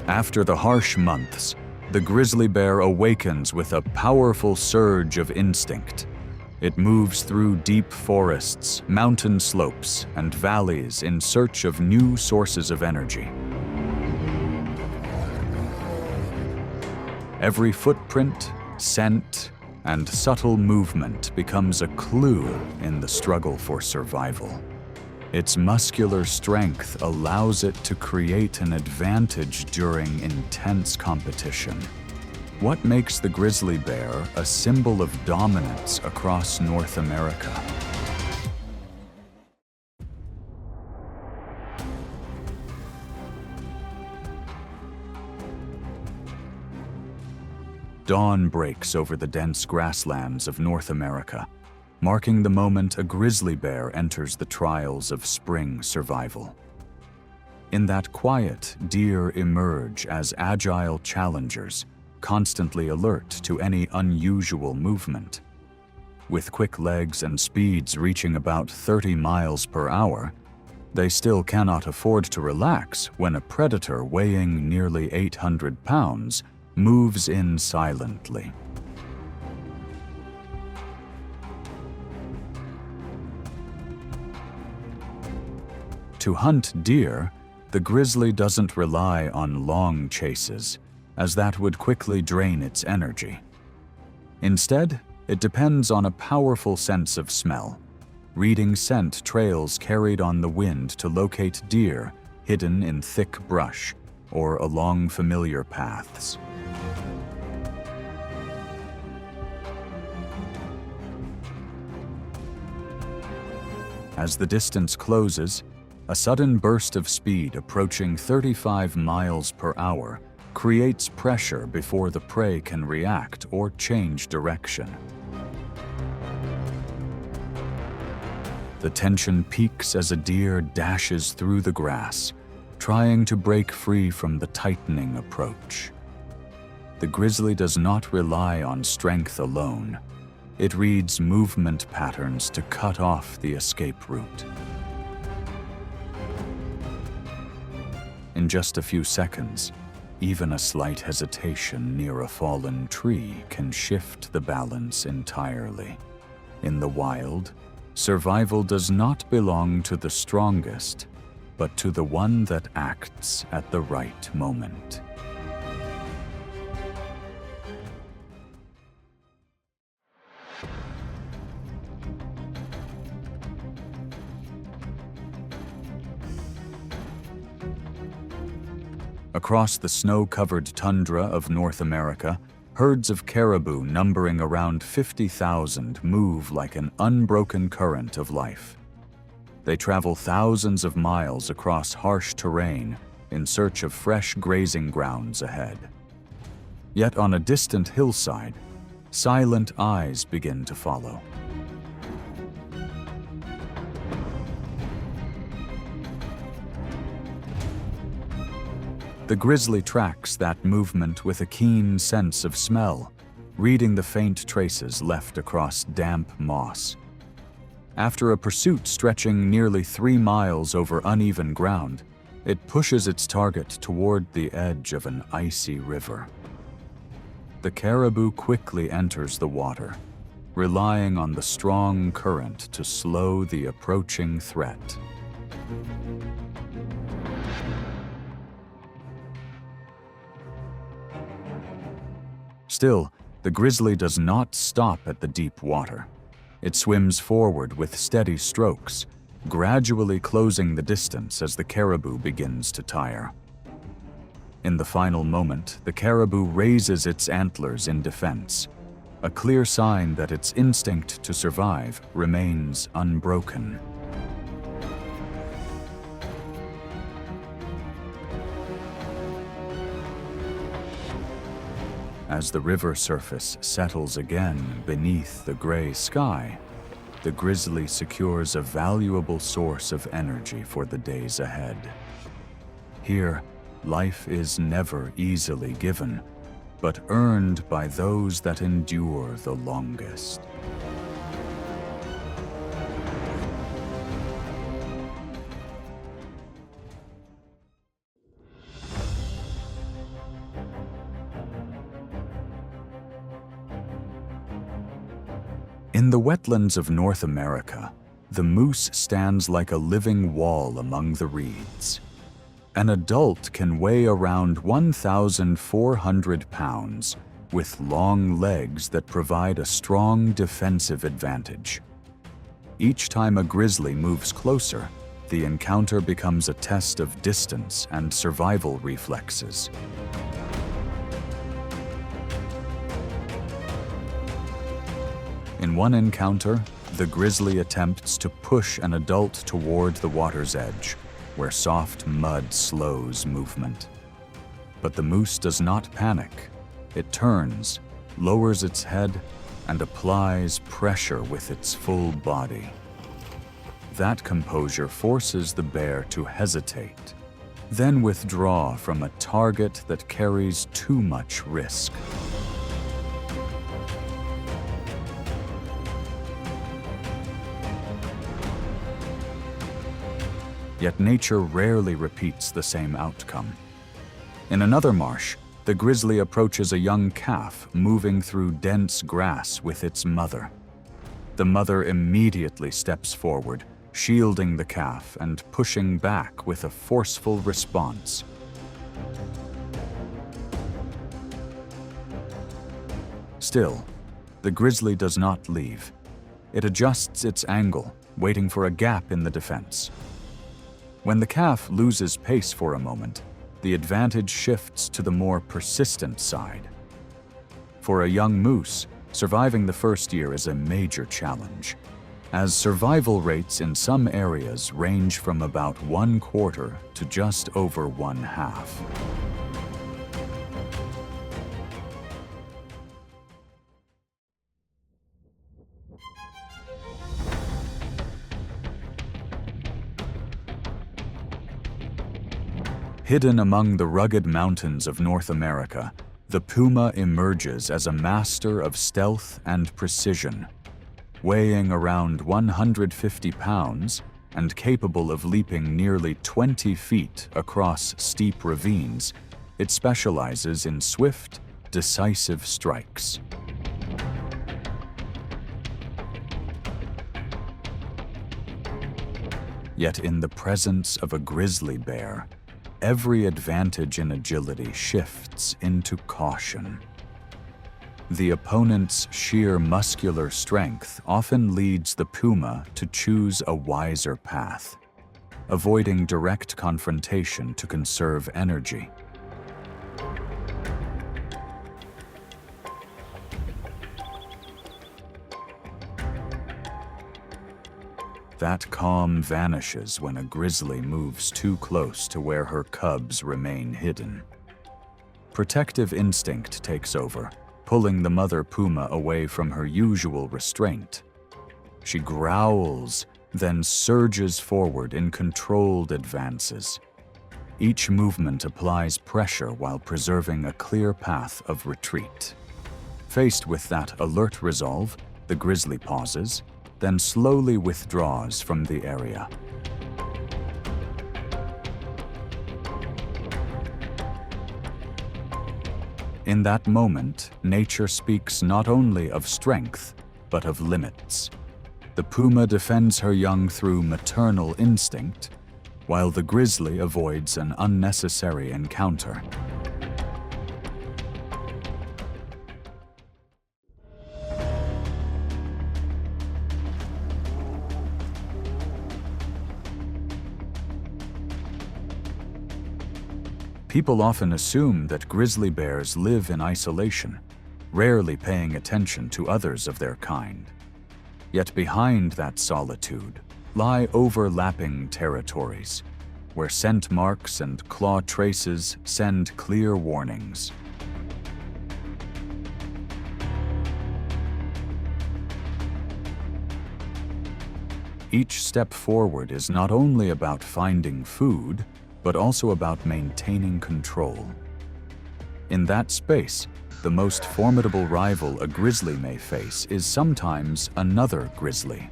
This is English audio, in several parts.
After the harsh months, the grizzly bear awakens with a powerful surge of instinct. It moves through deep forests, mountain slopes, and valleys in search of new sources of energy. Every footprint, scent, and subtle movement becomes a clue in the struggle for survival. Its muscular strength allows it to create an advantage during intense competition. What makes the grizzly bear a symbol of dominance across North America? Dawn breaks over the dense grasslands of North America, marking the moment a grizzly bear enters the trials of spring survival. In that quiet, deer emerge as agile challengers, constantly alert to any unusual movement. With quick legs and speeds reaching about 30 miles per hour, they still cannot afford to relax when a predator weighing nearly 800 pounds moves in silently. To hunt deer, the grizzly doesn't rely on long chases, as that would quickly drain its energy. Instead, it depends on a powerful sense of smell, reading scent trails carried on the wind to locate deer hidden in thick brush or along familiar paths. As the distance closes, a sudden burst of speed approaching 35 miles per hour creates pressure before the prey can react or change direction. The tension peaks as a deer dashes through the grass, trying to break free from the tightening approach. The grizzly does not rely on strength alone. It reads movement patterns to cut off the escape route. In just a few seconds, even a slight hesitation near a fallen tree can shift the balance entirely. In the wild, survival does not belong to the strongest, but to the one that acts at the right moment. Across the snow-covered tundra of North America, herds of caribou numbering around 50,000 move like an unbroken current of life. They travel thousands of miles across harsh terrain in search of fresh grazing grounds ahead. Yet on a distant hillside, silent eyes begin to follow. The grizzly tracks that movement with a keen sense of smell, reading the faint traces left across damp moss. After a pursuit stretching nearly 3 miles over uneven ground, it pushes its target toward the edge of an icy river. The caribou quickly enters the water, relying on the strong current to slow the approaching threat. Still, the grizzly does not stop at the deep water. It swims forward with steady strokes, gradually closing the distance as the caribou begins to tire. In the final moment, the caribou raises its antlers in defense, a clear sign that its instinct to survive remains unbroken. As the river surface settles again beneath the gray sky, the grizzly secures a valuable source of energy for the days ahead. Here, life is never easily given, but earned by those that endure the longest. In the wetlands of North America, the moose stands like a living wall among the reeds. An adult can weigh around 1,400 pounds, with long legs that provide a strong defensive advantage. Each time a grizzly moves closer, the encounter becomes a test of distance and survival reflexes. In one encounter, the grizzly attempts to push an adult toward the water's edge, where soft mud slows movement. But the moose does not panic. It turns, lowers its head, and applies pressure with its full body. That composure forces the bear to hesitate, then withdraw from a target that carries too much risk. Yet nature rarely repeats the same outcome. In another marsh, the grizzly approaches a young calf moving through dense grass with its mother. The mother immediately steps forward, shielding the calf and pushing back with a forceful response. Still, the grizzly does not leave. It adjusts its angle, waiting for a gap in the defense. When the calf loses pace for a moment, the advantage shifts to the more persistent side. For a young moose, surviving the first year is a major challenge, as survival rates in some areas range from about 1/4 to just over 1/2. Hidden among the rugged mountains of North America, the puma emerges as a master of stealth and precision. Weighing around 150 pounds and capable of leaping nearly 20 feet across steep ravines, it specializes in swift, decisive strikes. Yet in the presence of a grizzly bear, every advantage in agility shifts into caution. The opponent's sheer muscular strength often leads the puma to choose a wiser path, avoiding direct confrontation to conserve energy. That calm vanishes when a grizzly moves too close to where her cubs remain hidden. Protective instinct takes over, pulling the mother puma away from her usual restraint. She growls, then surges forward in controlled advances. Each movement applies pressure while preserving a clear path of retreat. Faced with that alert resolve, the grizzly pauses, then slowly withdraws from the area. In that moment, nature speaks not only of strength, but of limits. The puma defends her young through maternal instinct, while the grizzly avoids an unnecessary encounter. People often assume that grizzly bears live in isolation, rarely paying attention to others of their kind. Yet behind that solitude lie overlapping territories, where scent marks and claw traces send clear warnings. Each step forward is not only about finding food, but also about maintaining control. In that space, the most formidable rival a grizzly may face is sometimes another grizzly.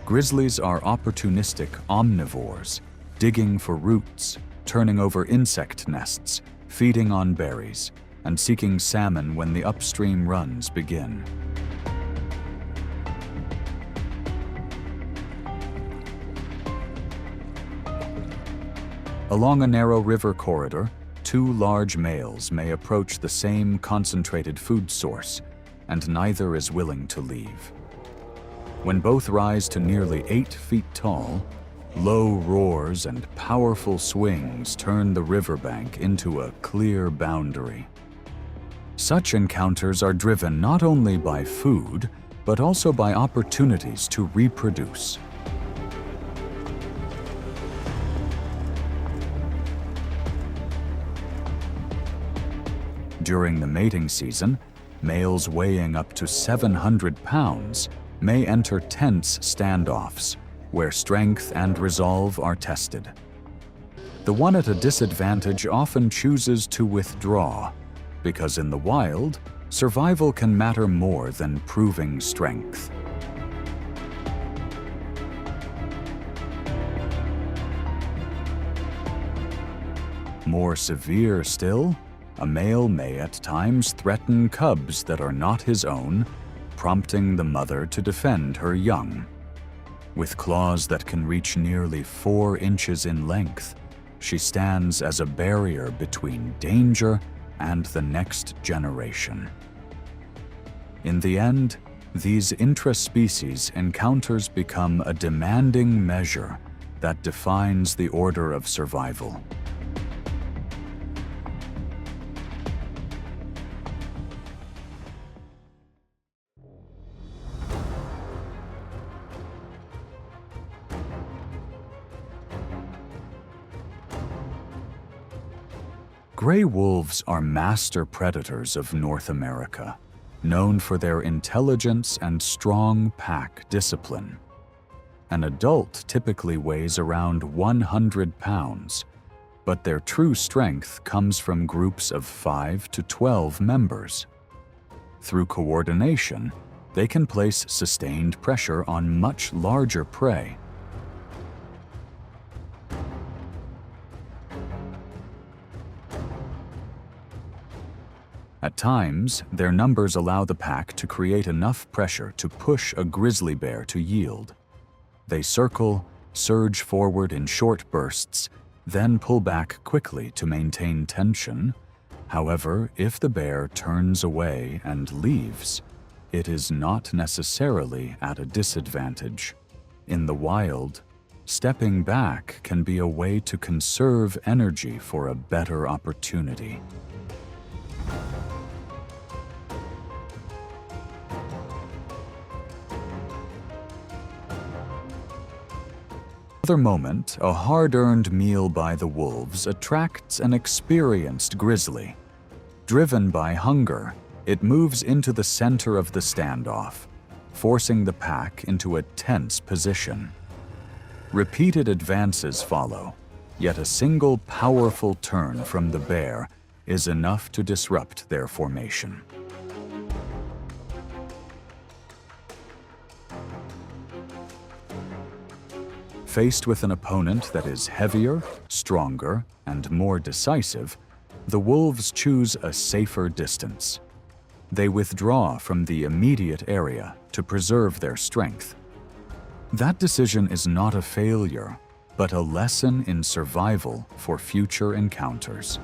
Grizzlies are opportunistic omnivores, digging for roots, turning over insect nests, feeding on berries, and seeking salmon when the upstream runs begin. Along a narrow river corridor, two large males may approach the same concentrated food source, and neither is willing to leave. When both rise to nearly 8 feet tall, low roars and powerful swings turn the riverbank into a clear boundary. Such encounters are driven not only by food, but also by opportunities to reproduce. During the mating season, males weighing up to 700 pounds may enter tense standoffs, where strength and resolve are tested. The one at a disadvantage often chooses to withdraw, because in the wild, survival can matter more than proving strength. More severe still, a male may at times threaten cubs that are not his own, prompting the mother to defend her young. With claws that can reach nearly 4 inches in length, she stands as a barrier between danger and the next generation. In the end, these intraspecies encounters become a demanding measure that defines the order of survival. Gray wolves are master predators of North America, known for their intelligence and strong pack discipline. An adult typically weighs around 100 pounds, but their true strength comes from groups of 5 to 12 members. Through coordination, they can place sustained pressure on much larger prey. At times, their numbers allow the pack to create enough pressure to push a grizzly bear to yield. They circle, surge forward in short bursts, then pull back quickly to maintain tension. However, if the bear turns away and leaves, it is not necessarily at a disadvantage. In the wild, stepping back can be a way to conserve energy for a better opportunity. Another moment, a hard-earned meal by the wolves attracts an experienced grizzly. Driven by hunger, it moves into the center of the standoff, forcing the pack into a tense position. Repeated advances follow, yet a single powerful turn from the bear is enough to disrupt their formation. Faced with an opponent that is heavier, stronger, and more decisive, the wolves choose a safer distance. They withdraw from the immediate area to preserve their strength. That decision is not a failure, but a lesson in survival for future encounters.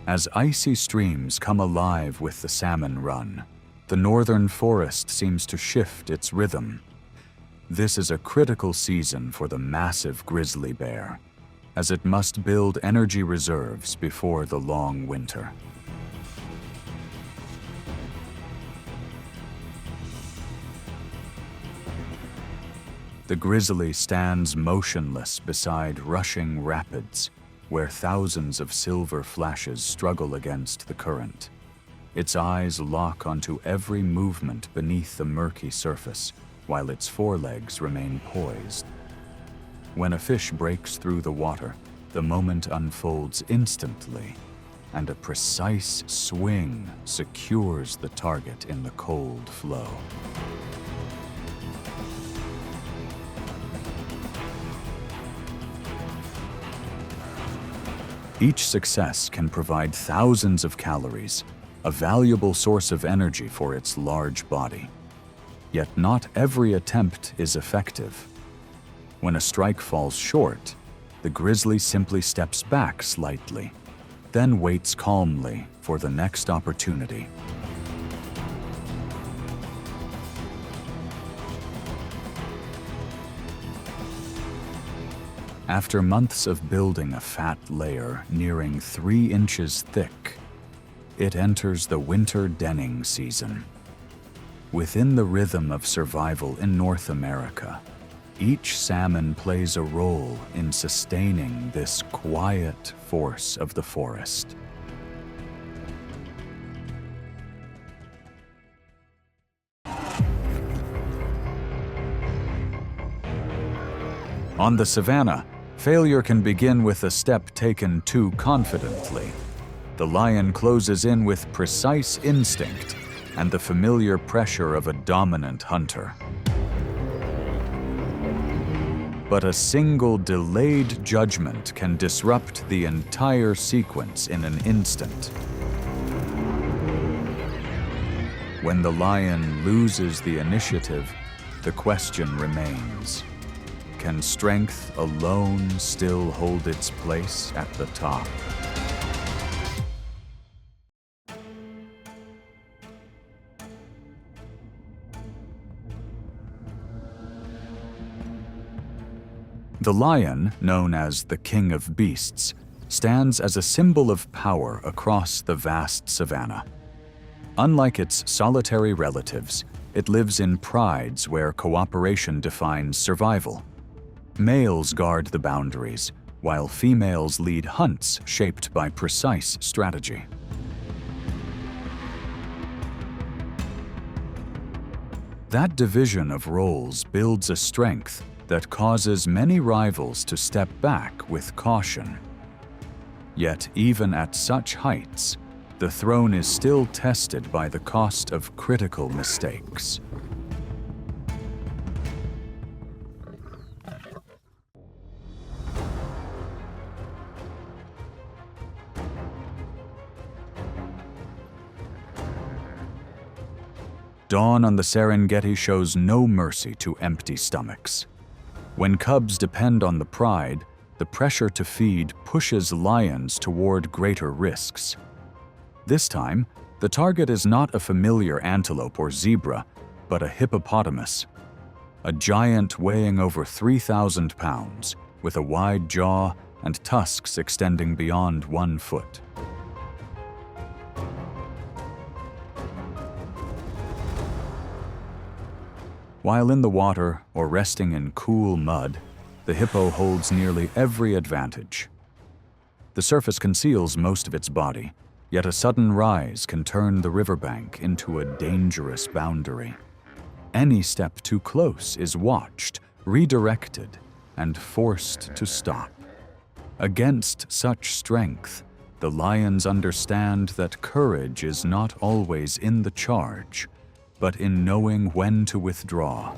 As icy streams come alive with the salmon run, the northern forest seems to shift its rhythm. This is a critical season for the massive grizzly bear, as it must build energy reserves before the long winter. The grizzly stands motionless beside rushing rapids, where thousands of silver flashes struggle against the current. Its eyes lock onto every movement beneath the murky surface, while its forelegs remain poised. When a fish breaks through the water, the moment unfolds instantly, and a precise swing secures the target in the cold flow. Each success can provide thousands of calories, a valuable source of energy for its large body. Yet not every attempt is effective. When a strike falls short, the grizzly simply steps back slightly, then waits calmly for the next opportunity. After months of building a fat layer nearing 3 inches thick, it enters the winter denning season. Within the rhythm of survival in North America, each salmon plays a role in sustaining this quiet force of the forest. On the savanna, failure can begin with a step taken too confidently. The lion closes in with precise instinct and the familiar pressure of a dominant hunter. But a single delayed judgment can disrupt the entire sequence in an instant. When the lion loses the initiative, the question remains: can strength alone still hold its place at the top? The lion, known as the king of beasts, stands as a symbol of power across the vast savanna. Unlike its solitary relatives, it lives in prides where cooperation defines survival. Males guard the boundaries, while females lead hunts shaped by precise strategy. That division of roles builds a strength that causes many rivals to step back with caution. Yet even at such heights, the throne is still tested by the cost of critical mistakes. Dawn on the Serengeti shows no mercy to empty stomachs. When cubs depend on the pride, the pressure to feed pushes lions toward greater risks. This time, the target is not a familiar antelope or zebra, but a hippopotamus. A giant weighing over 3,000 pounds, with a wide jaw and tusks extending beyond 1 foot. While in the water or resting in cool mud, the hippo holds nearly every advantage. The surface conceals most of its body, yet a sudden rise can turn the riverbank into a dangerous boundary. Any step too close is watched, redirected, and forced to stop. Against such strength, the lions understand that courage is not always in the charge, but in knowing when to withdraw.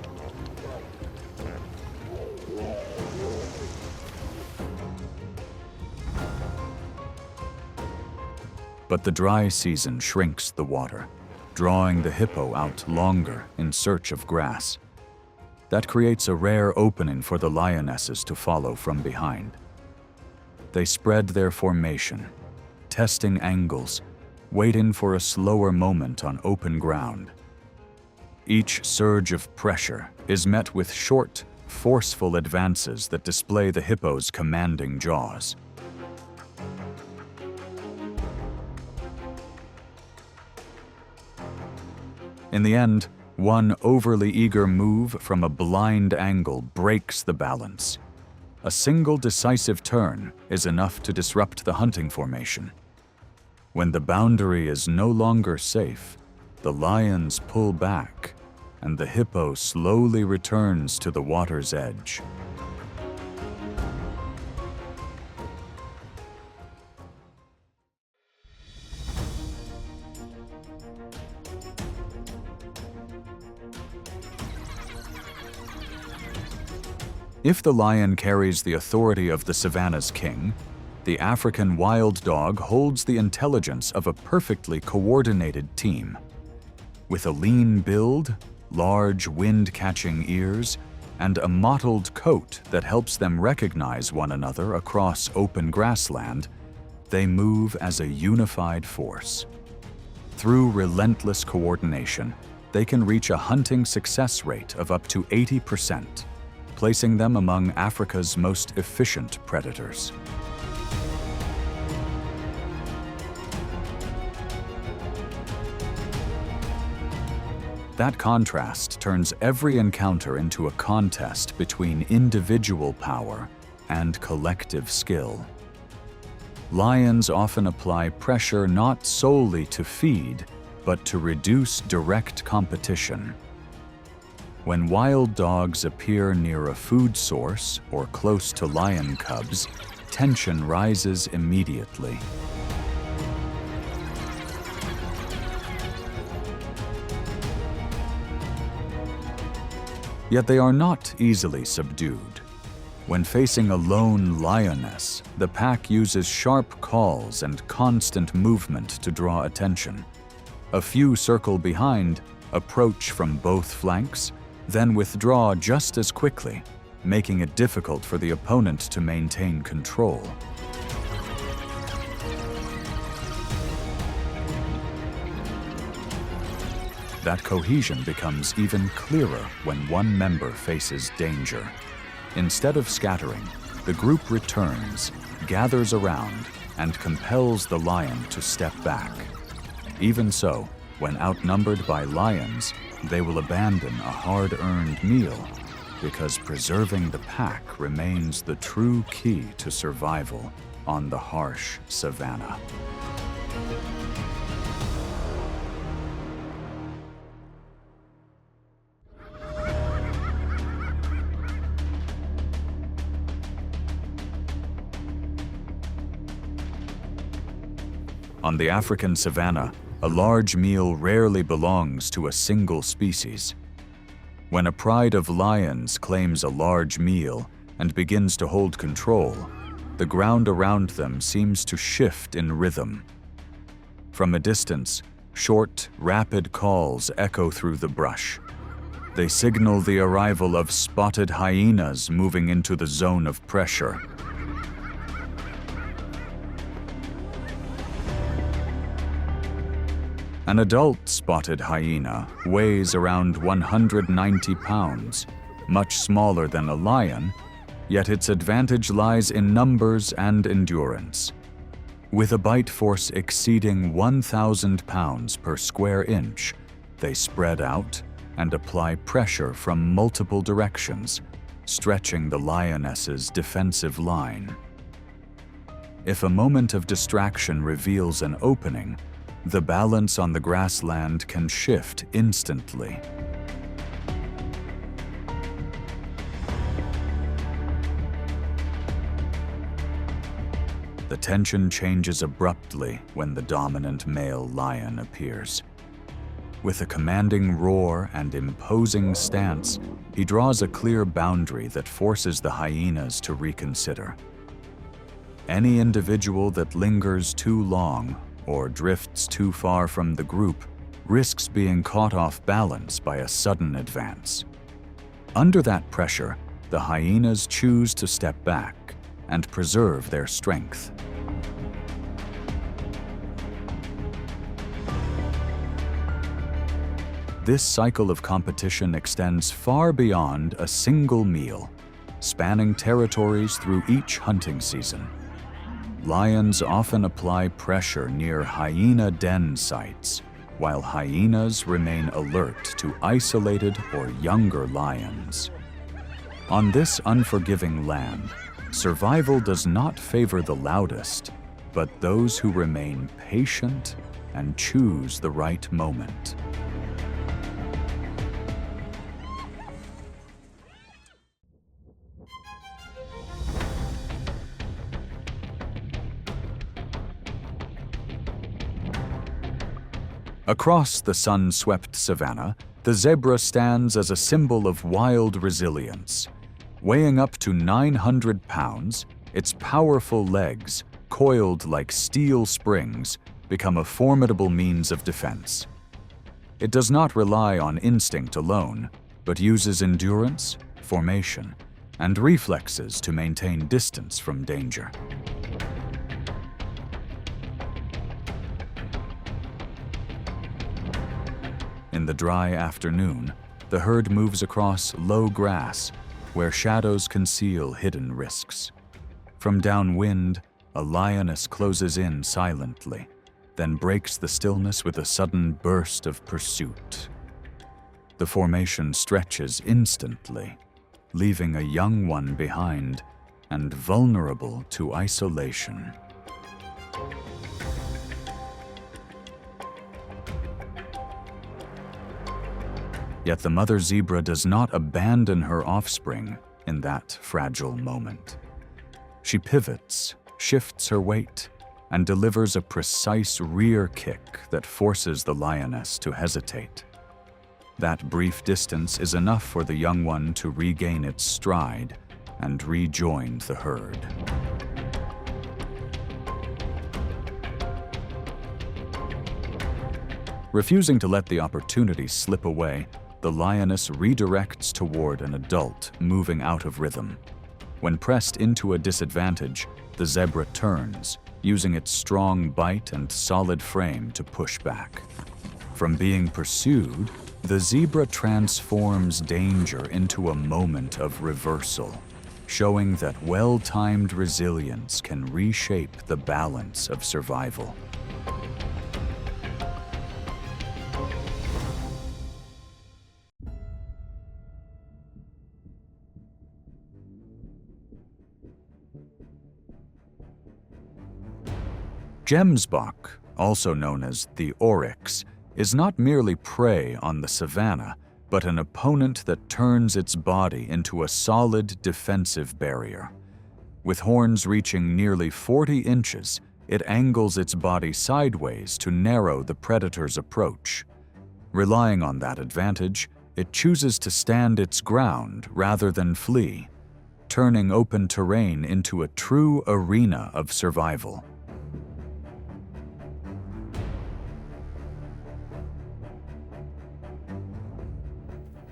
But the dry season shrinks the water, drawing the hippo out longer in search of grass. That creates a rare opening for the lionesses to follow from behind. They spread their formation, testing angles, waiting for a slower moment on open ground. Each surge of pressure is met with short, forceful advances that display the hippo's commanding jaws. In the end, one overly eager move from a blind angle breaks the balance. A single decisive turn is enough to disrupt the hunting formation. When the boundary is no longer safe, the lions pull back, and the hippo slowly returns to the water's edge. If the lion carries the authority of the savanna's king, The African wild dog holds the intelligence of a perfectly coordinated team. With a lean build, large wind-catching ears, and a mottled coat that helps them recognize one another across open grassland, they move as a unified force. Through relentless coordination, they can reach a hunting success rate of up to 80%, placing them among Africa's most efficient predators. That contrast turns every encounter into a contest between individual power and collective skill. Lions often apply pressure not solely to feed, but to reduce direct competition. When wild dogs appear near a food source or close to lion cubs, tension rises immediately. Yet they are not easily subdued. When facing a lone lioness, the pack uses sharp calls and constant movement to draw attention. A few circle behind, approach from both flanks, then withdraw just as quickly, making it difficult for the opponent to maintain control. That cohesion becomes even clearer when one member faces danger. Instead of scattering, the group returns, gathers around, and compels the lion to step back. Even so, when outnumbered by lions, they will abandon a hard-earned meal because preserving the pack remains the true key to survival on the harsh savanna. On the African savanna, a large meal rarely belongs to a single species. When a pride of lions claims a large meal and begins to hold control, the ground around them seems to shift in rhythm. From a distance, short, rapid calls echo through the brush. They signal the arrival of spotted hyenas moving into the zone of pressure. An adult spotted hyena weighs around 190 pounds, much smaller than a lion, yet its advantage lies in numbers and endurance. With a bite force exceeding 1,000 pounds per square inch, they spread out and apply pressure from multiple directions, stretching the lioness's defensive line. If a moment of distraction reveals an opening, the balance on the grassland can shift instantly. The tension changes abruptly when the dominant male lion appears. With a commanding roar and imposing stance, he draws a clear boundary that forces the hyenas to reconsider. Any individual that lingers too long or drifts too far from the group risks being caught off balance by a sudden advance. Under that pressure, the hyenas choose to step back and preserve their strength. This cycle of competition extends far beyond a single meal, spanning territories through each hunting season. Lions often apply pressure near hyena den sites, while hyenas remain alert to isolated or younger lions. On this unforgiving land, survival does not favor the loudest, but those who remain patient and choose the right moment. Across the sun-swept savanna, the zebra stands as a symbol of wild resilience. Weighing up to 900 pounds, its powerful legs, coiled like steel springs, become a formidable means of defense. It does not rely on instinct alone, but uses endurance, formation, and reflexes to maintain distance from danger. In the dry afternoon, the herd moves across low grass, where shadows conceal hidden risks. From downwind, a lioness closes in silently, then breaks the stillness with a sudden burst of pursuit. The formation stretches instantly, leaving a young one behind and vulnerable to isolation. Yet the mother zebra does not abandon her offspring in that fragile moment. She pivots, shifts her weight, and delivers a precise rear kick that forces the lioness to hesitate. That brief distance is enough for the young one to regain its stride and rejoin the herd. Refusing to let the opportunity slip away, the lioness redirects toward an adult moving out of rhythm. When pressed into a disadvantage, the zebra turns, using its strong bite and solid frame to push back. From being pursued, the zebra transforms danger into a moment of reversal, showing that well-timed resilience can reshape the balance of survival. Gemsbok, also known as the oryx, is not merely prey on the savanna, but an opponent that turns its body into a solid defensive barrier. With horns reaching nearly 40 inches, it angles its body sideways to narrow the predator's approach. Relying on that advantage, it chooses to stand its ground rather than flee, turning open terrain into a true arena of survival.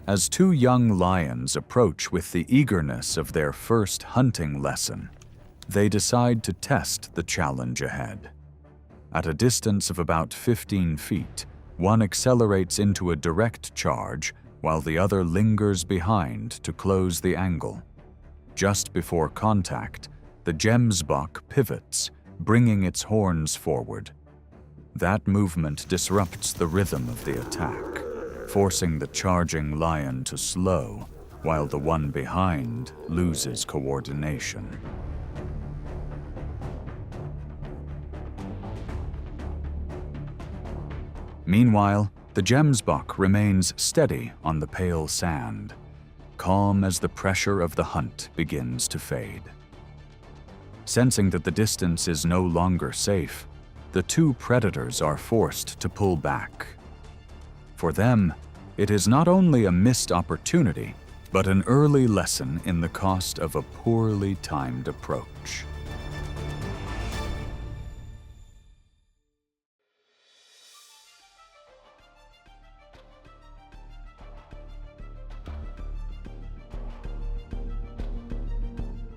As two young lions approach with the eagerness of their first hunting lesson, they decide to test the challenge ahead. At a distance of about 15 feet, one accelerates into a direct charge while the other lingers behind to close the angle. Just before contact, the gemsbok pivots, bringing its horns forward. That movement disrupts the rhythm of the attack, forcing the charging lion to slow, while the one behind loses coordination. Meanwhile, the gemsbok remains steady on the pale sand, calm as the pressure of the hunt begins to fade. Sensing that the distance is no longer safe, the two predators are forced to pull back. For them, it is not only a missed opportunity, but an early lesson in the cost of a poorly timed approach.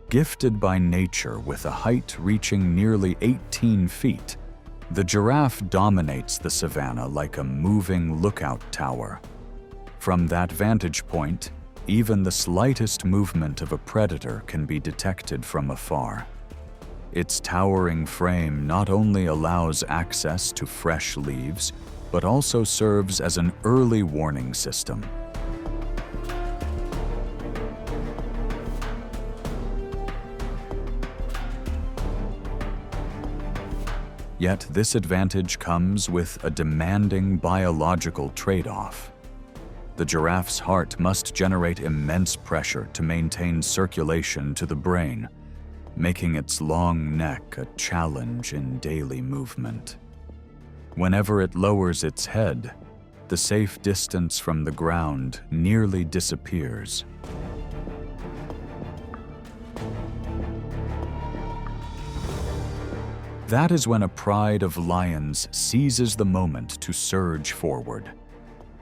Gifted by nature with a height reaching nearly 18 feet, the giraffe dominates the savanna like a moving lookout tower. From that vantage point, even the slightest movement of a predator can be detected from afar. Its towering frame not only allows access to fresh leaves, but also serves as an early warning system. Yet this advantage comes with a demanding biological trade-off. The giraffe's heart must generate immense pressure to maintain circulation to the brain, making its long neck a challenge in daily movement. Whenever it lowers its head, the safe distance from the ground nearly disappears. That is when a pride of lions seizes the moment to surge forward.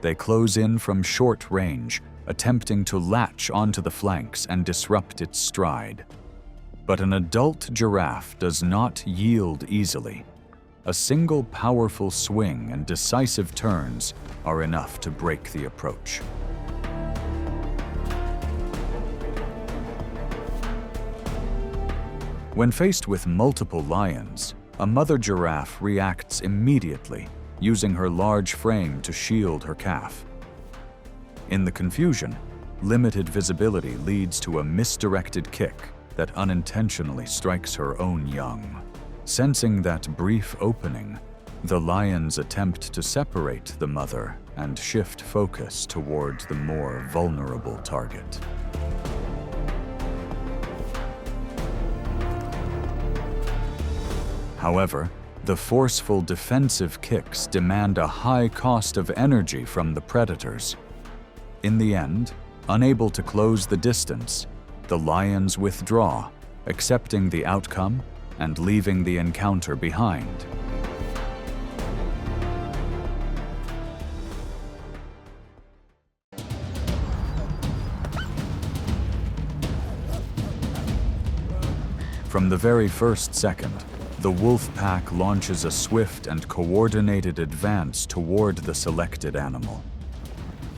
They close in from short range, attempting to latch onto the flanks and disrupt its stride. But an adult giraffe does not yield easily. A single powerful swing and decisive turns are enough to break the approach. When faced with multiple lions, a mother giraffe reacts immediately, using her large frame to shield her calf. In the confusion, limited visibility leads to a misdirected kick that unintentionally strikes her own young. Sensing that brief opening, the lions attempt to separate the mother and shift focus toward the more vulnerable target. However, the forceful defensive kicks demand a high cost of energy from the predators. In the end, unable to close the distance, the lions withdraw, accepting the outcome and leaving the encounter behind. From the very first second, the wolf pack launches a swift and coordinated advance toward the selected animal.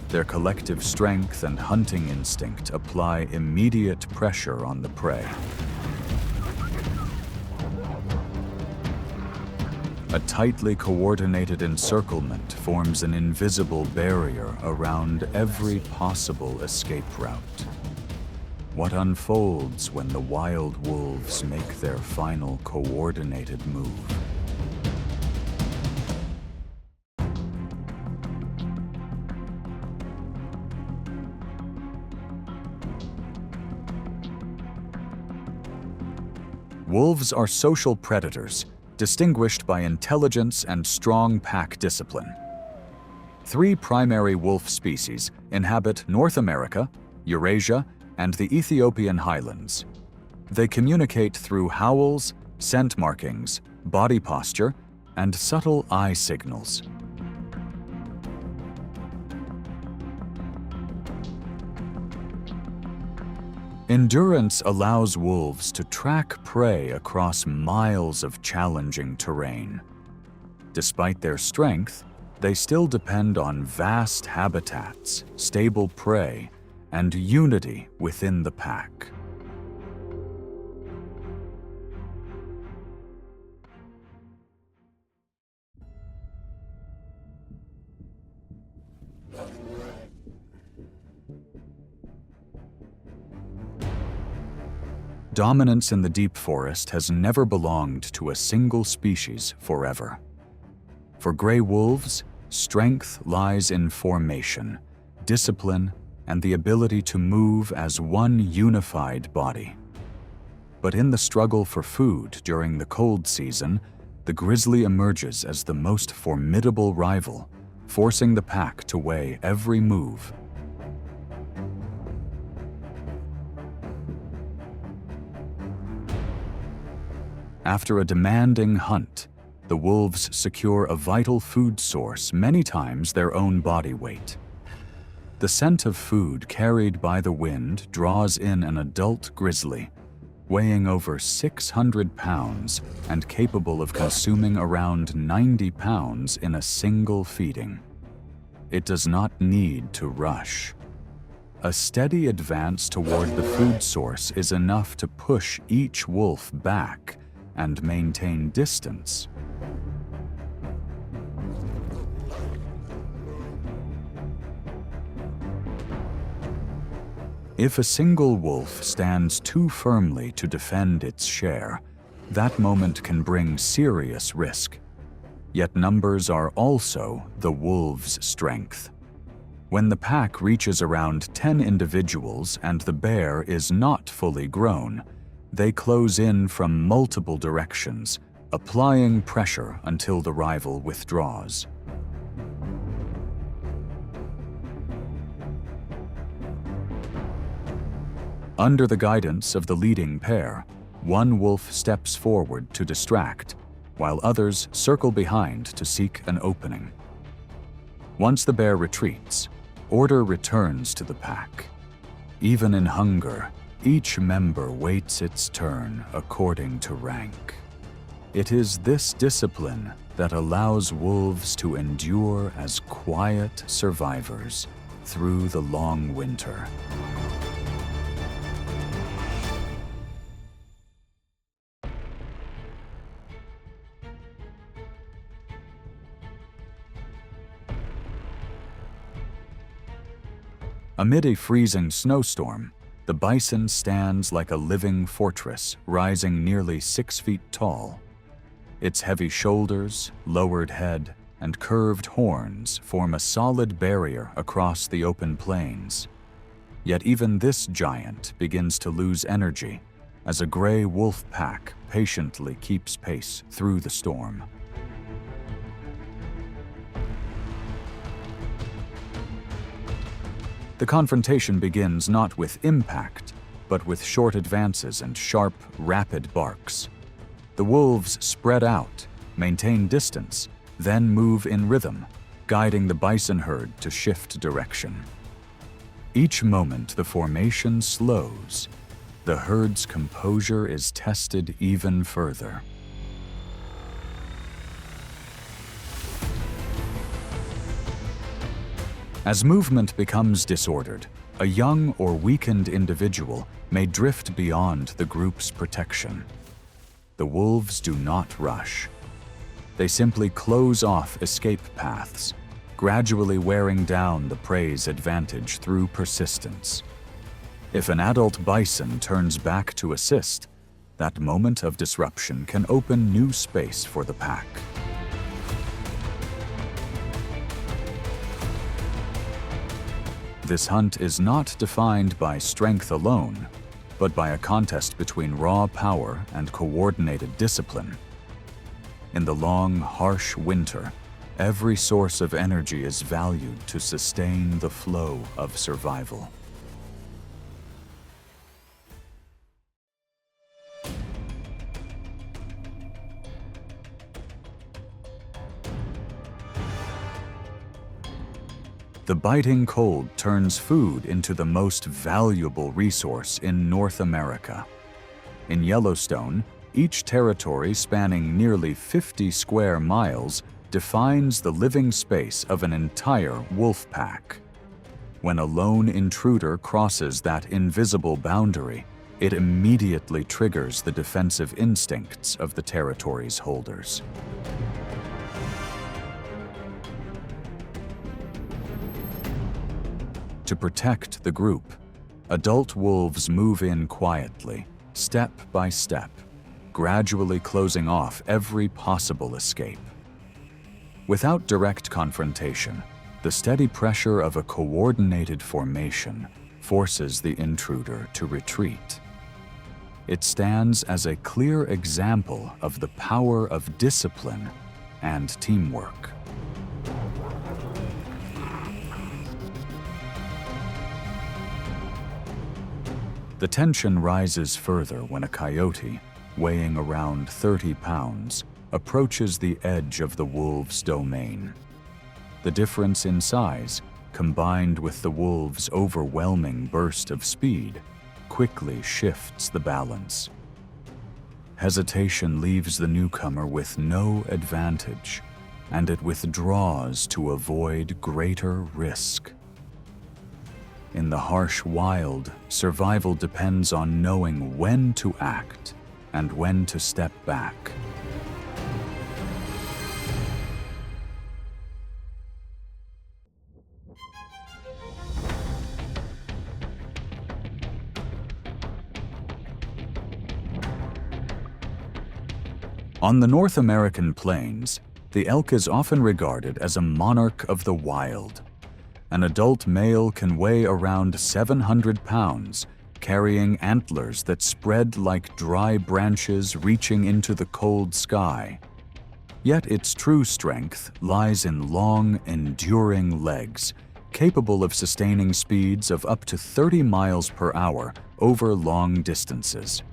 Their collective strength and hunting instinct apply immediate pressure on the prey. A tightly coordinated encirclement forms an invisible barrier around every possible escape route. What unfolds when the wild wolves make their final coordinated move? Wolves are social predators, distinguished by intelligence and strong pack discipline. 3 primary wolf species inhabit North America, Eurasia, and the Ethiopian highlands. They communicate through howls, scent markings, body posture, and subtle eye signals. Endurance allows wolves to track prey across miles of challenging terrain. Despite their strength, they still depend on vast habitats, stable prey, and unity within the pack. Dominance in the deep forest has never belonged to a single species forever. For gray wolves, strength lies in formation, discipline, and the ability to move as one unified body. But in the struggle for food during the cold season, the grizzly emerges as the most formidable rival, forcing the pack to weigh every move. After a demanding hunt, the wolves secure a vital food source, many times their own body weight. The scent of food carried by the wind draws in an adult grizzly, weighing over 600 pounds and capable of consuming around 90 pounds in a single feeding. It does not need to rush. A steady advance toward the food source is enough to push each wolf back and maintain distance. If a single wolf stands too firmly to defend its share, that moment can bring serious risk. Yet numbers are also the wolves' strength. When the pack reaches around 10 individuals and the bear is not fully grown, they close in from multiple directions, applying pressure until the rival withdraws. Under the guidance of the leading pair, one wolf steps forward to distract, while others circle behind to seek an opening. Once the bear retreats, order returns to the pack. Even in hunger, each member waits its turn according to rank. It is this discipline that allows wolves to endure as quiet survivors through the long winter. Amid a freezing snowstorm, the bison stands like a living fortress rising nearly 6 feet tall. Its heavy shoulders, lowered head, and curved horns form a solid barrier across the open plains. Yet even this giant begins to lose energy as a gray wolf pack patiently keeps pace through the storm. The confrontation begins not with impact, but with short advances and sharp, rapid barks. The wolves spread out, maintain distance, then move in rhythm, guiding the bison herd to shift direction. Each moment the formation slows, the herd's composure is tested even further. As movement becomes disordered, a young or weakened individual may drift beyond the group's protection. The wolves do not rush. They simply close off escape paths, gradually wearing down the prey's advantage through persistence. If an adult bison turns back to assist, that moment of disruption can open new space for the pack. This hunt is not defined by strength alone, but by a contest between raw power and coordinated discipline. In the long, harsh winter, every source of energy is valued to sustain the flow of survival. The biting cold turns food into the most valuable resource in North America. In Yellowstone, each territory spanning nearly 50 square miles defines the living space of an entire wolf pack. When a lone intruder crosses that invisible boundary, it immediately triggers the defensive instincts of the territory's holders. To protect the group, adult wolves move in quietly, step by step, gradually closing off every possible escape. Without direct confrontation, the steady pressure of a coordinated formation forces the intruder to retreat. It stands as a clear example of the power of discipline and teamwork. The tension rises further when a coyote, weighing around 30 pounds, approaches the edge of the wolves' domain. The difference in size, combined with the wolves' overwhelming burst of speed, quickly shifts the balance. Hesitation leaves the newcomer with no advantage, and it withdraws to avoid greater risk. In the harsh wild, survival depends on knowing when to act and when to step back. On the North American plains, the elk is often regarded as a monarch of the wild. An adult male can weigh around 700 pounds, carrying antlers that spread like dry branches reaching into the cold sky. Yet its true strength lies in long, enduring legs, capable of sustaining speeds of up to 30 miles per hour over long distances.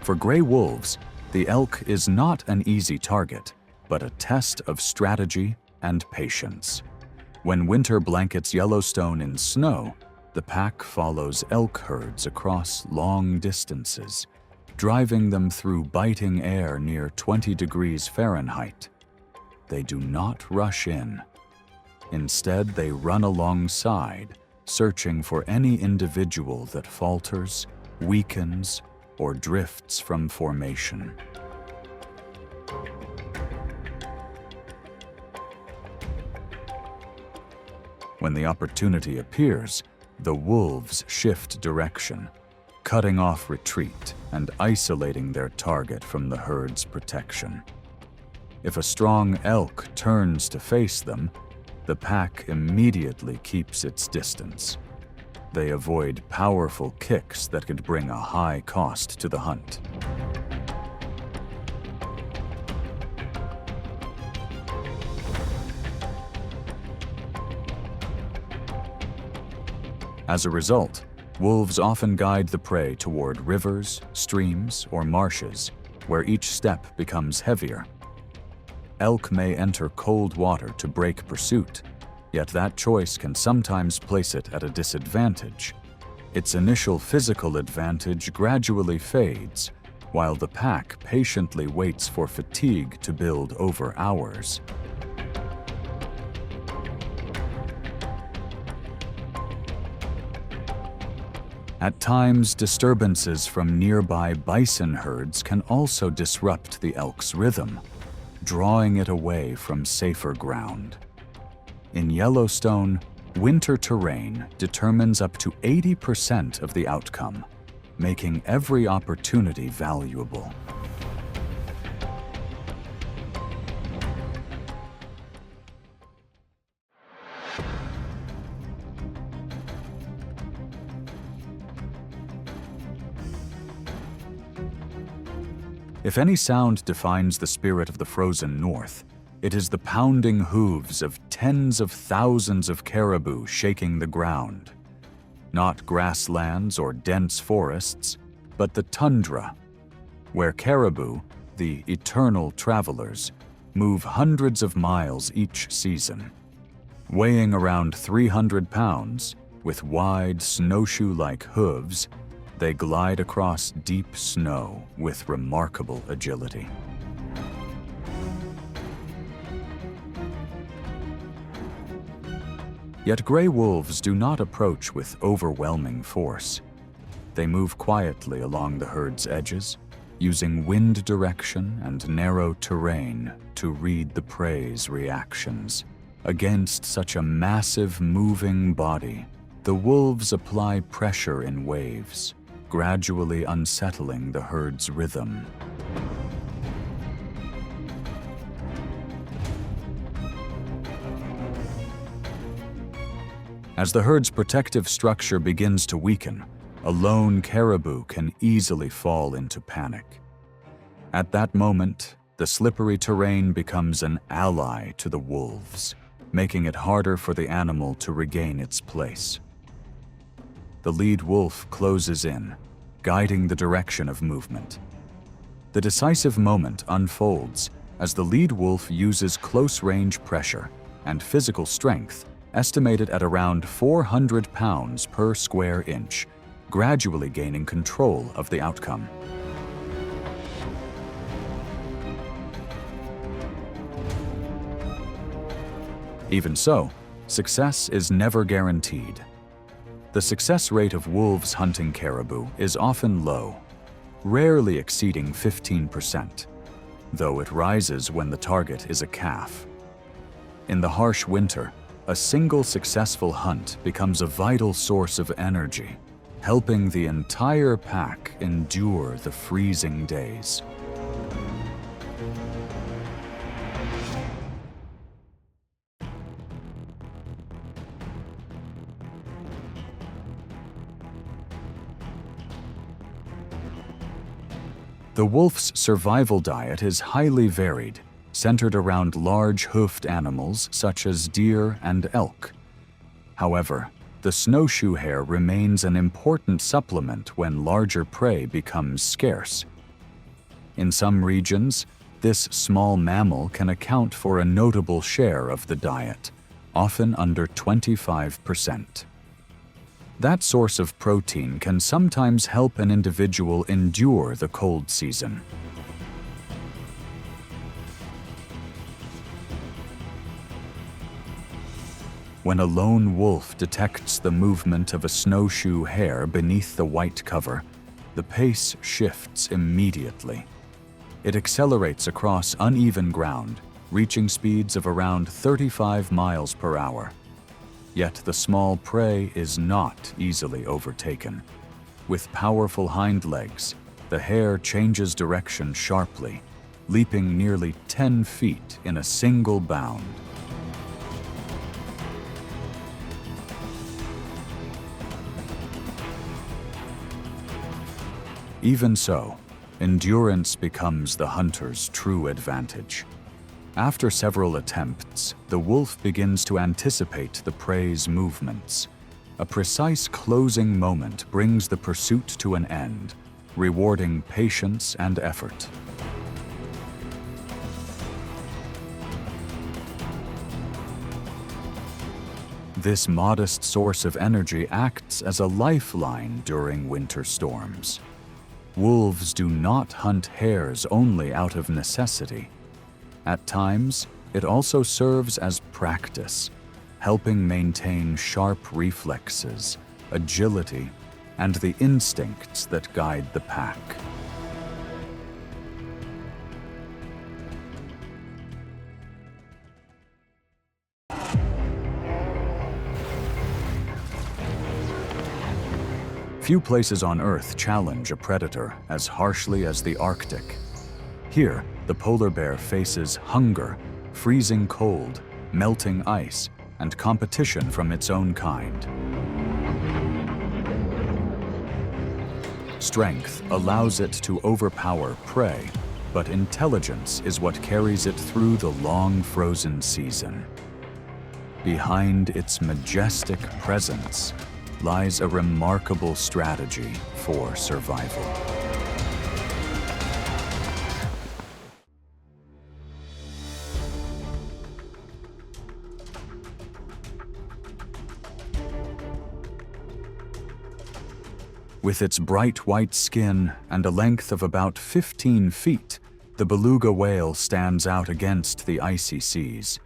For gray wolves, the elk is not an easy target, but a test of strategy and patience. When winter blankets Yellowstone in snow, the pack follows elk herds across long distances, driving them through biting air near 20 degrees Fahrenheit. They do not rush in. Instead, they run alongside, searching for any individual that falters, weakens, or drifts from formation. When the opportunity appears, the wolves shift direction, cutting off retreat and isolating their target from the herd's protection. If a strong elk turns to face them, the pack immediately keeps its distance. They avoid powerful kicks that could bring a high cost to the hunt. As a result, wolves often guide the prey toward rivers, streams, or marshes, where each step becomes heavier. Elk may enter cold water to break pursuit, yet that choice can sometimes place it at a disadvantage. Its initial physical advantage gradually fades, while the pack patiently waits for fatigue to build over hours. At times, disturbances from nearby bison herds can also disrupt the elk's rhythm, drawing it away from safer ground. In Yellowstone, winter terrain determines up to 80% of the outcome, making every opportunity valuable. If any sound defines the spirit of the frozen north, it is the pounding hooves of tens of thousands of caribou shaking the ground. Not grasslands or dense forests, but the tundra, where caribou, the eternal travelers, move hundreds of miles each season. Weighing around 300 pounds, with wide snowshoe-like hooves, they glide across deep snow with remarkable agility. Yet gray wolves do not approach with overwhelming force. They move quietly along the herd's edges, using wind direction and narrow terrain to read the prey's reactions. Against such a massive moving body, the wolves apply pressure in waves, gradually unsettling the herd's rhythm. As the herd's protective structure begins to weaken, a lone caribou can easily fall into panic. At that moment, the slippery terrain becomes an ally to the wolves, making it harder for the animal to regain its place. The lead wolf closes in, guiding the direction of movement. The decisive moment unfolds as the lead wolf uses close-range pressure and physical strength estimated at around 400 pounds per square inch, gradually gaining control of the outcome. Even so, success is never guaranteed. The success rate of wolves hunting caribou is often low, rarely exceeding 15%, though it rises when the target is a calf. In the harsh winter, a single successful hunt becomes a vital source of energy, helping the entire pack endure the freezing days. The wolf's survival diet is highly varied, centered around large hoofed animals such as deer and elk. However, the snowshoe hare remains an important supplement when larger prey becomes scarce. In some regions, this small mammal can account for a notable share of the diet, often under 25%. That source of protein can sometimes help an individual endure the cold season. When a lone wolf detects the movement of a snowshoe hare beneath the white cover, the pace shifts immediately. It accelerates across uneven ground, reaching speeds of around 35 miles per hour. Yet the small prey is not easily overtaken. With powerful hind legs, the hare changes direction sharply, leaping nearly 10 feet in a single bound. Even so, endurance becomes the hunter's true advantage. After several attempts, the wolf begins to anticipate the prey's movements. A precise closing moment brings the pursuit to an end, rewarding patience and effort. This modest source of energy acts as a lifeline during winter storms. Wolves do not hunt hares only out of necessity. At times, it also serves as practice, helping maintain sharp reflexes, agility, and the instincts that guide the pack. Few places on Earth challenge a predator as harshly as the Arctic. Here, the polar bear faces hunger, freezing cold, melting ice, and competition from its own kind. Strength allows it to overpower prey, but intelligence is what carries it through the long frozen season. Behind its majestic presence lies a remarkable strategy for survival. With its bright white skin and a length of about 15 feet, the beluga whale stands out against the icy seas.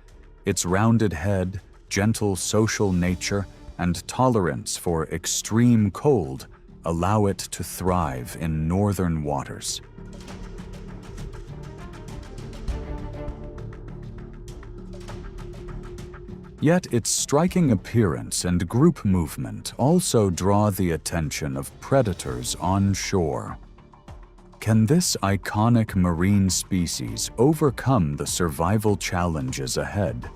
Its rounded head, gentle social nature, and tolerance for extreme cold allow it to thrive in northern waters. Yet its striking appearance and group movement also draw the attention of predators on shore. Can this iconic marine species overcome the survival challenges ahead?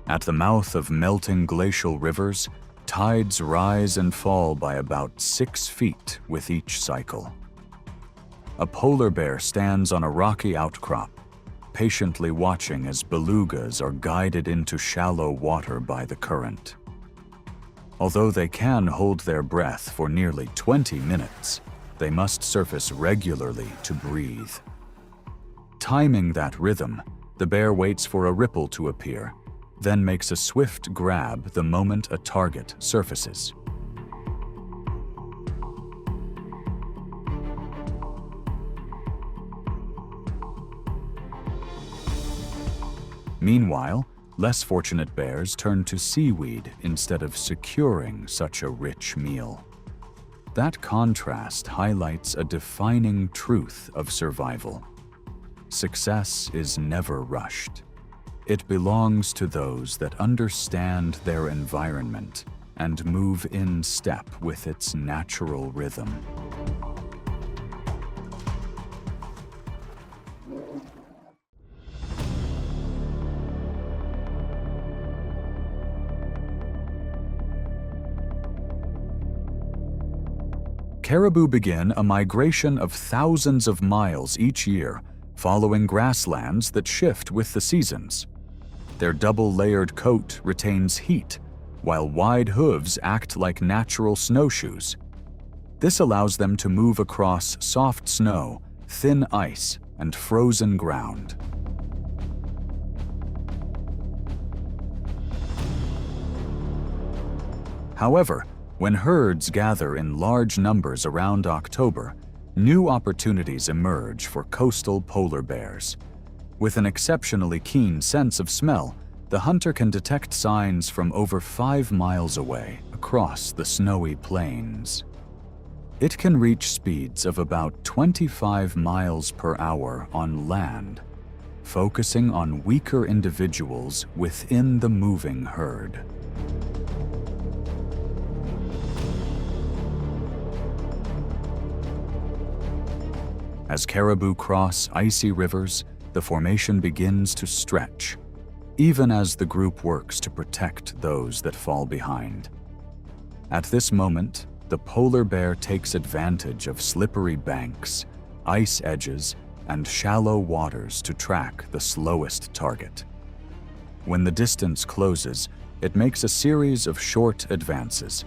At the mouth of melting glacial rivers, tides rise and fall by about 6 feet with each cycle. A polar bear stands on a rocky outcrop, patiently watching as belugas are guided into shallow water by the current. Although they can hold their breath for nearly 20 minutes, they must surface regularly to breathe. Timing that rhythm, the bear waits for a ripple to appear, then makes a swift grab the moment a target surfaces. Meanwhile, less fortunate bears turn to seaweed instead of securing such a rich meal. That contrast highlights a defining truth of survival. Success is never rushed. It belongs to those that understand their environment and move in step with its natural rhythm. Caribou begin a migration of thousands of miles each year, following grasslands that shift with the seasons. Their double-layered coat retains heat, while wide hooves act like natural snowshoes. This allows them to move across soft snow, thin ice, and frozen ground. However, when herds gather in large numbers around October, new opportunities emerge for coastal polar bears. With an exceptionally keen sense of smell, the hunter can detect signs from over 5 miles away across the snowy plains. It can reach speeds of about 25 miles per hour on land, focusing on weaker individuals within the moving herd. As caribou cross icy rivers, the formation begins to stretch, even as the group works to protect those that fall behind. At this moment, the polar bear takes advantage of slippery banks, ice edges, and shallow waters to track the slowest target. When the distance closes, it makes a series of short advances,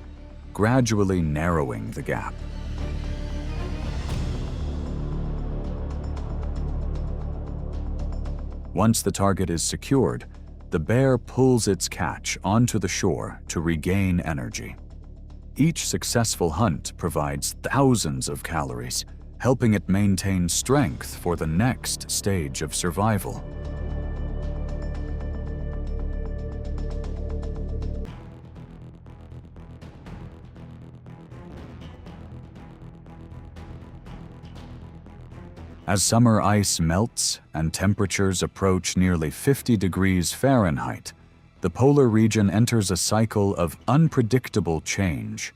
gradually narrowing the gap. Once the target is secured, the bear pulls its catch onto the shore to regain energy. Each successful hunt provides thousands of calories, helping it maintain strength for the next stage of survival. As summer ice melts and temperatures approach nearly 50 degrees Fahrenheit, the polar region enters a cycle of unpredictable change.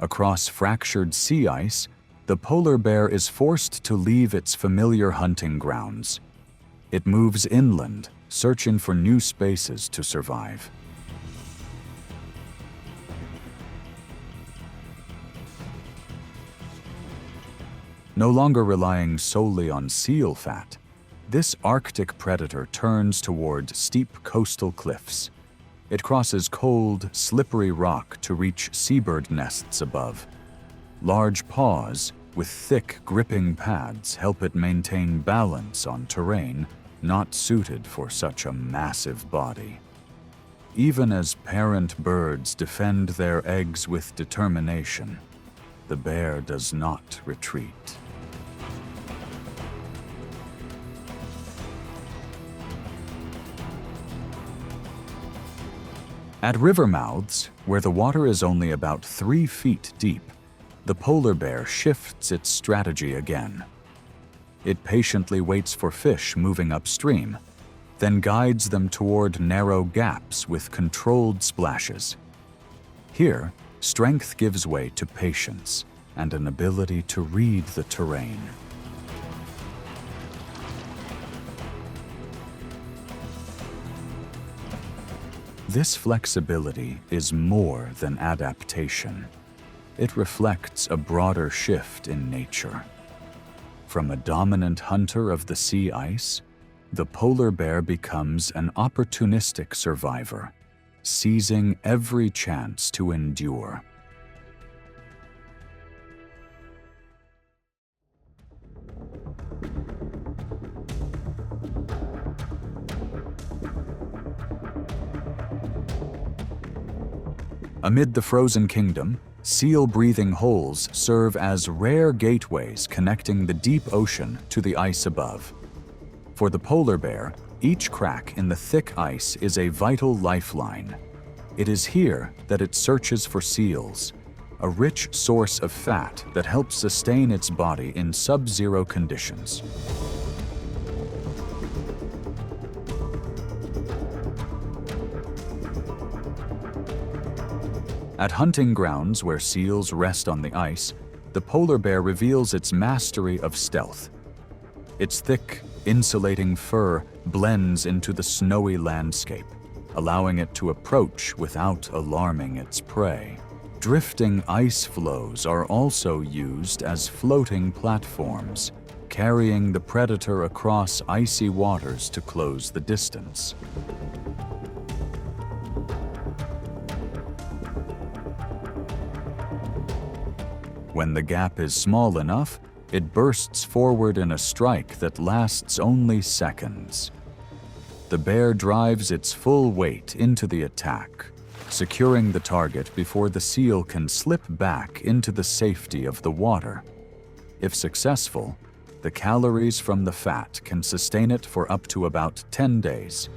Across fractured sea ice, the polar bear is forced to leave its familiar hunting grounds. It moves inland, searching for new spaces to survive. No longer relying solely on seal fat, this Arctic predator turns toward steep coastal cliffs. It crosses cold, slippery rock to reach seabird nests above. Large paws with thick, gripping pads help it maintain balance on terrain not suited for such a massive body. Even as parent birds defend their eggs with determination, the bear does not retreat. At river mouths, where the water is only about 3 feet deep, the polar bear shifts its strategy again. It patiently waits for fish moving upstream, then guides them toward narrow gaps with controlled splashes. Here, strength gives way to patience and an ability to read the terrain. This flexibility is more than adaptation. It reflects a broader shift in nature. From a dominant hunter of the sea ice, the polar bear becomes an opportunistic survivor, seizing every chance to endure. Amid the frozen kingdom, seal-breathing holes serve as rare gateways connecting the deep ocean to the ice above. For the polar bear, each crack in the thick ice is a vital lifeline. It is here that it searches for seals, a rich source of fat that helps sustain its body in sub-zero conditions. At hunting grounds where seals rest on the ice, the polar bear reveals its mastery of stealth. Its thick, insulating fur blends into the snowy landscape, allowing it to approach without alarming its prey. Drifting ice floes are also used as floating platforms, carrying the predator across icy waters to close the distance. When the gap is small enough, it bursts forward in a strike that lasts only seconds. The bear drives its full weight into the attack, securing the target before the seal can slip back into the safety of the water. If successful, the calories from the fat can sustain it for up to about 10 days.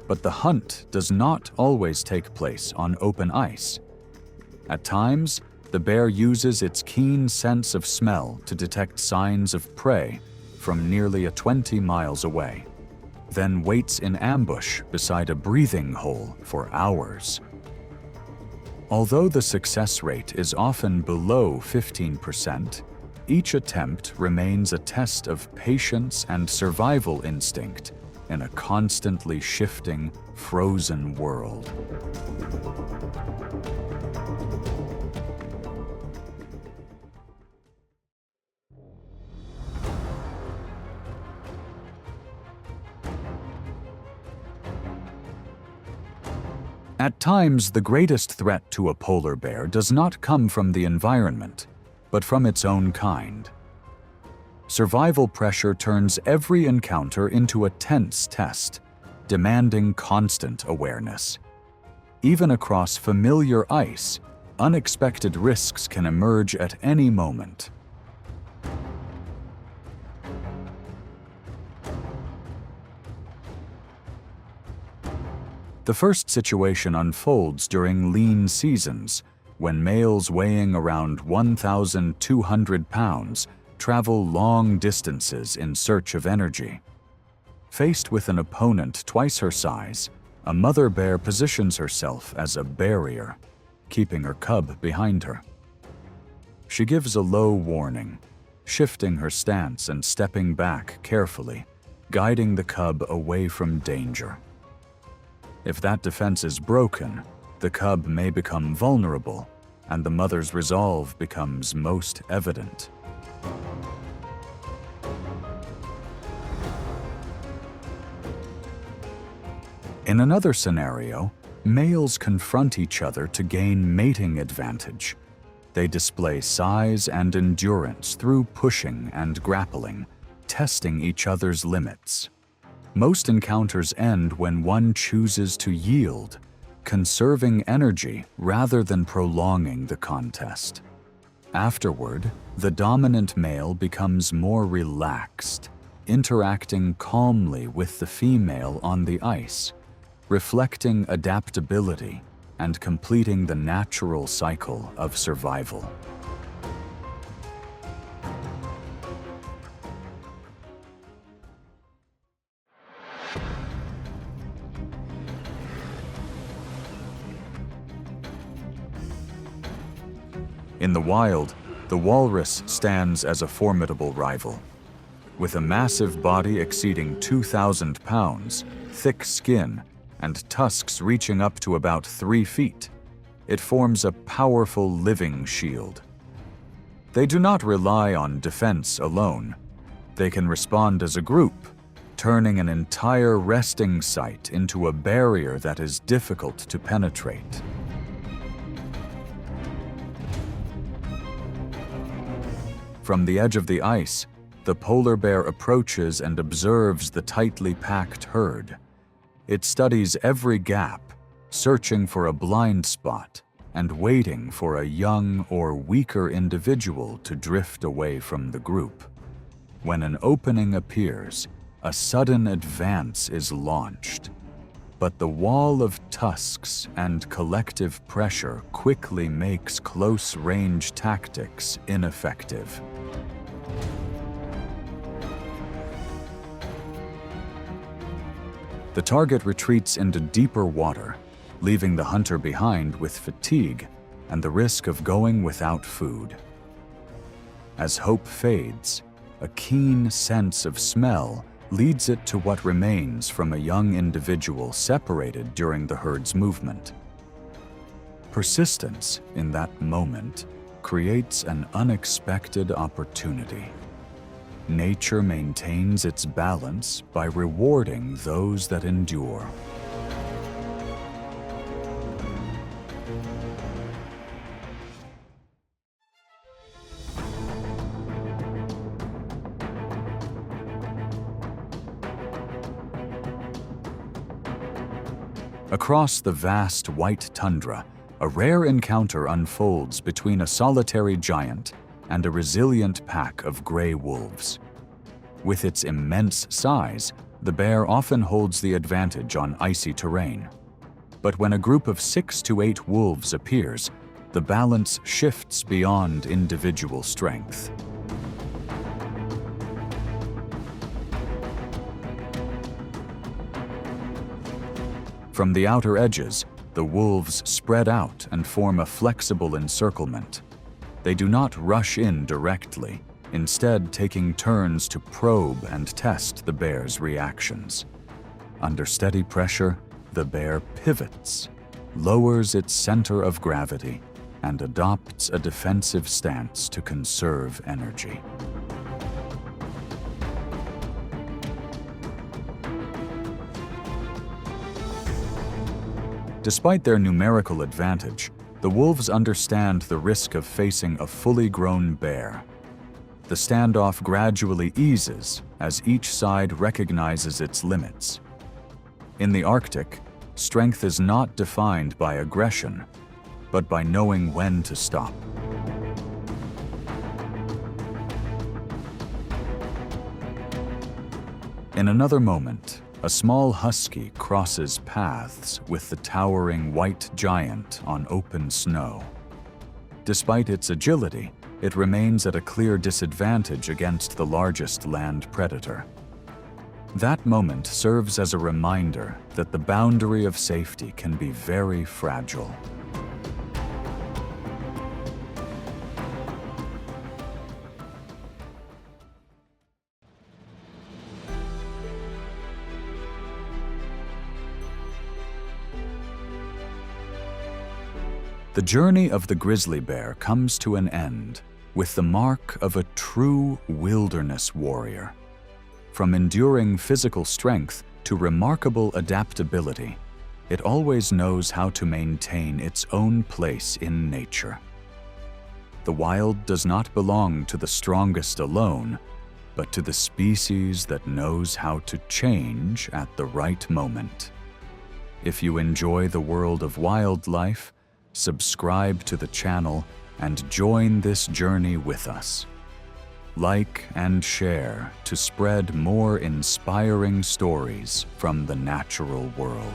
But the hunt does not always take place on open ice. At times, the bear uses its keen sense of smell to detect signs of prey from nearly 20 miles away, then waits in ambush beside a breathing hole for hours. Although the success rate is often below 15%, each attempt remains a test of patience and survival instinct in a constantly shifting, frozen world. At times, the greatest threat to a polar bear does not come from the environment, but from its own kind. Survival pressure turns every encounter into a tense test, demanding constant awareness. Even across familiar ice, unexpected risks can emerge at any moment. The first situation unfolds during lean seasons, when males weighing around 1,200 pounds travel long distances in search of energy. Faced with an opponent twice her size, a mother bear positions herself as a barrier, keeping her cub behind her. She gives a low warning, shifting her stance and stepping back carefully, guiding the cub away from danger. If that defense is broken, the cub may become vulnerable, and the mother's resolve becomes most evident. In another scenario, males confront each other to gain mating advantage. They display size and endurance through pushing and grappling, testing each other's limits. Most encounters end when one chooses to yield, conserving energy rather than prolonging the contest. Afterward, the dominant male becomes more relaxed, interacting calmly with the female on the ice, reflecting adaptability and completing the natural cycle of survival. In the wild, the walrus stands as a formidable rival. With a massive body exceeding 2,000 pounds, thick skin, and tusks reaching up to about 3 feet, it forms a powerful living shield. They do not rely on defense alone. They can respond as a group, turning an entire resting site into a barrier that is difficult to penetrate. From the edge of the ice, the polar bear approaches and observes the tightly packed herd. It studies every gap, searching for a blind spot and waiting for a young or weaker individual to drift away from the group. When an opening appears, a sudden advance is launched. But the wall of tusks and collective pressure quickly makes close-range tactics ineffective. The target retreats into deeper water, leaving the hunter behind with fatigue and the risk of going without food. As hope fades, a keen sense of smell leads it to what remains from a young individual separated during the herd's movement. Persistence in that moment creates an unexpected opportunity. Nature maintains its balance by rewarding those that endure. Across the vast white tundra, a rare encounter unfolds between a solitary giant and a resilient pack of gray wolves. With its immense size, the bear often holds the advantage on icy terrain. But when a group of 6 to 8 wolves appears, the balance shifts beyond individual strength. From the outer edges, the wolves spread out and form a flexible encirclement. They do not rush in directly, instead taking turns to probe and test the bear's reactions. Under steady pressure, the bear pivots, lowers its center of gravity, and adopts a defensive stance to conserve energy. Despite their numerical advantage, the wolves understand the risk of facing a fully grown bear. The standoff gradually eases as each side recognizes its limits. In the Arctic, strength is not defined by aggression, but by knowing when to stop. In another moment, a small husky crosses paths with the towering white giant on open snow. Despite its agility, it remains at a clear disadvantage against the largest land predator. That moment serves as a reminder that the boundary of safety can be very fragile. The journey of the grizzly bear comes to an end with the mark of a true wilderness warrior. From enduring physical strength to remarkable adaptability, it always knows how to maintain its own place in nature. The wild does not belong to the strongest alone, but to the species that knows how to change at the right moment. If you enjoy the world of wildlife, subscribe to the channel and join this journey with us. Like and share to spread more inspiring stories from the natural world.